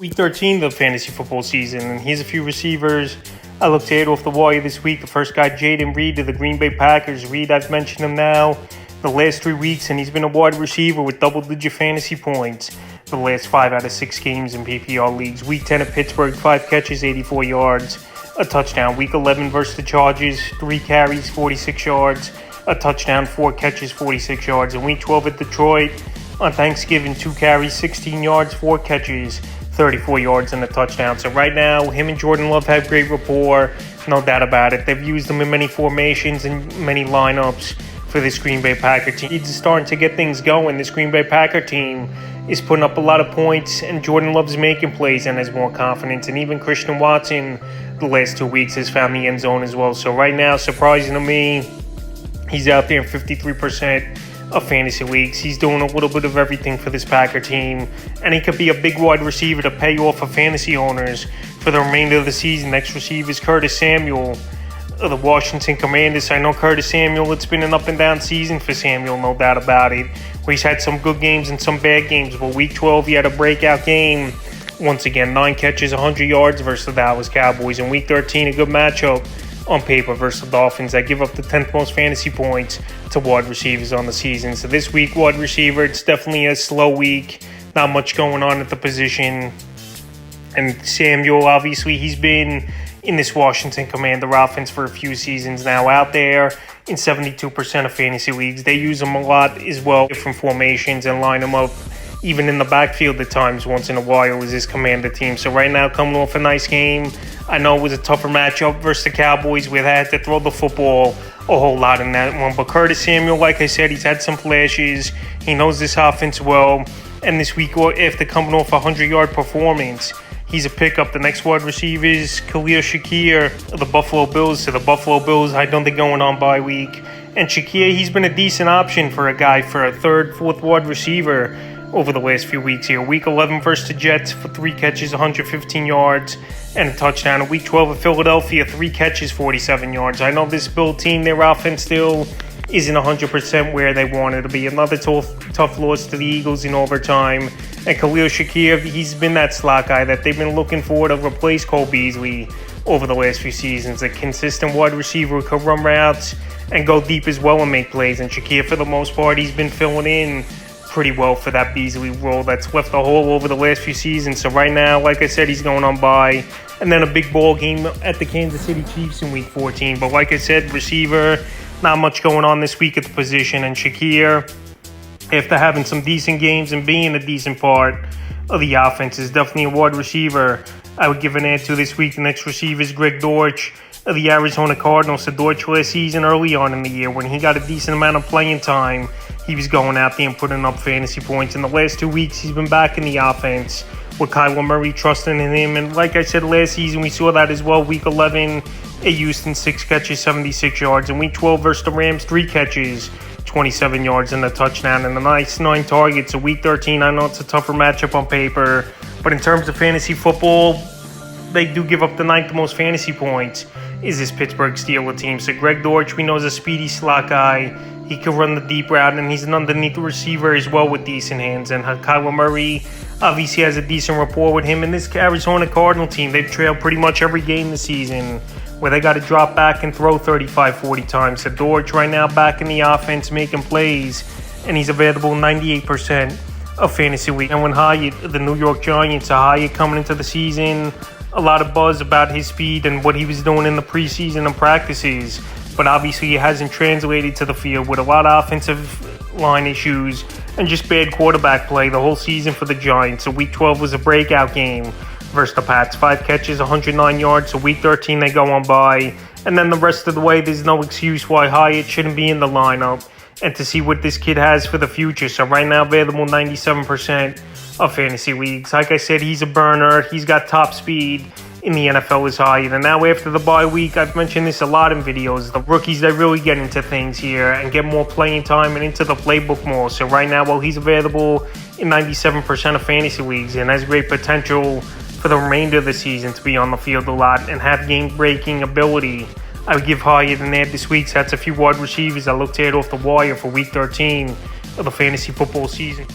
Week 13 of the fantasy football season, and here's a few receivers I looked at off the wire this week. The first guy, Jaden Reed of the Green Bay Packers. Reed, I've mentioned him now the last 3 weeks, and he's been a wide receiver with double-digit fantasy points the last 5 out of 6 games in PPR leagues. Week 10 at Pittsburgh, 5 catches, 84 yards, a touchdown. Week 11 versus the Chargers, 3 carries, 46 yards, a touchdown, 4 catches, 46 yards. And Week 12 at Detroit, on Thanksgiving, 2 carries, 16 yards, 4 catches, 34 yards and a touchdown. So right now, him and Jordan Love have great rapport, no doubt about it. They've used him in many formations and many lineups for this Green Bay Packer team. He's starting to get things going. This Green Bay Packer team is putting up a lot of points, and Jordan Love's making plays and has more confidence. And even Christian Watson, the last 2 weeks, has found the end zone as well. So right now, surprising to me, he's out there in 53% of fantasy leagues. He's doing a little bit of everything for this Packer team, and he could be a big wide receiver to pay off for fantasy owners for the remainder of the season. Next receiver is Curtis Samuel of the Washington Commanders. I know Curtis Samuel, it's been an up and down season for Samuel, no doubt about it, where he's had some good games and some bad games, but Week 12 he had a breakout game. Once again, 9 catches, 100 yards versus the Dallas Cowboys. In Week 13, a good matchup on paper versus the Dolphins that give up the 10th most fantasy points to wide receivers on the season. So this week, wide receiver, it's definitely a slow week. Not much going on at the position. And Samuel, obviously, he's been in this Washington Commander offense for a few seasons now, out there in 72% of fantasy leagues. They use him a lot as well, different formations, and line him up even in the backfield at times once in a while with his Commander team. So right now, coming off a nice game, I know it was a tougher matchup versus the Cowboys where they had to throw the football a whole lot in that one. But Curtis Samuel, like I said, he's had some flashes. He knows this offense well. And this week, after coming off a 100-yard performance, he's a pickup. The next wide receiver is Khalil Shakir of the Buffalo Bills. So the Buffalo Bills, I don't think going on bye week. And Shakir, he's been a decent option for a guy for a third, fourth wide receiver over the last few weeks here. Week 11 versus the Jets for 3 catches, 115 yards, and a touchdown. In Week 12 at Philadelphia, 3 catches, 47 yards. I know this Bill team, their offense still isn't 100% where they wanted to be. Another tough loss to the Eagles in overtime. And Khalil Shakir, he's been that slot guy that they've been looking for to replace Cole Beasley over the last few seasons. A consistent wide receiver who can run routes and go deep as well and make plays. And Shakir, for the most part, he's been filling in pretty well for that Beasley role that's left a hole over the last few seasons. So right now, like I said, he's going on bye. And then a big ball game at the Kansas City Chiefs in Week 14. But like I said, receiver, not much going on this week at the position. And Shakir, after having some decent games and being a decent part of the offense, is definitely a wide receiver I would give an ad to this week. The next receiver is Greg Dortch of the Arizona Cardinals. So Dortch last season, early on in the year, when he got a decent amount of playing time, he was going out there and putting up fantasy points. In the last 2 weeks, he's been back in the offense with Kyler Murray trusting in him. And like I said, last season, we saw that as well. Week 11 at Houston, 6 catches, 76 yards. In Week 12 versus the Rams, 3 catches, 27 yards and a touchdown, and a nice 9 targets. So Week 13, I know it's a tougher matchup on paper, but in terms of fantasy football, they do give up the 9th most fantasy points is this Pittsburgh Steelers team. So Greg Dortch, we know, is a speedy slot guy. He can run the deep route, and he's an underneath receiver as well with decent hands. And Kyler Murray obviously has a decent rapport with him. And this Arizona Cardinal team, they've trailed pretty much every game this season where they got to drop back and throw 35, 40 times. So Dortch right now back in the offense making plays, and he's available 98% of fantasy week. And when Hyatt, the New York Giants, Hyatt coming into the season, a lot of buzz about his speed and what he was doing in the preseason and practices. But obviously it hasn't translated to the field with a lot of offensive line issues and just bad quarterback play the whole season for the Giants. So Week 12 was a breakout game versus the Pats. 5 catches, 109 yards. So Week 13 they go on bye. And then the rest of the way, there's no excuse why Hyatt shouldn't be in the lineup and to see what this kid has for the future. So right now available 97% of fantasy leagues. Like I said, he's a burner. He's got top speed in the NFL is Hyatt. And now after the bye week, I've mentioned this a lot in videos, the rookies, they really get into things here and get more playing time and into the playbook more. So right now, well, he's available in 97% of fantasy leagues and has great potential for the remainder of the season to be on the field a lot and have game-breaking ability. I would give Hyatt an ad this week. So that's a few wide receivers I looked at off the wire for Week 13 of the fantasy football season.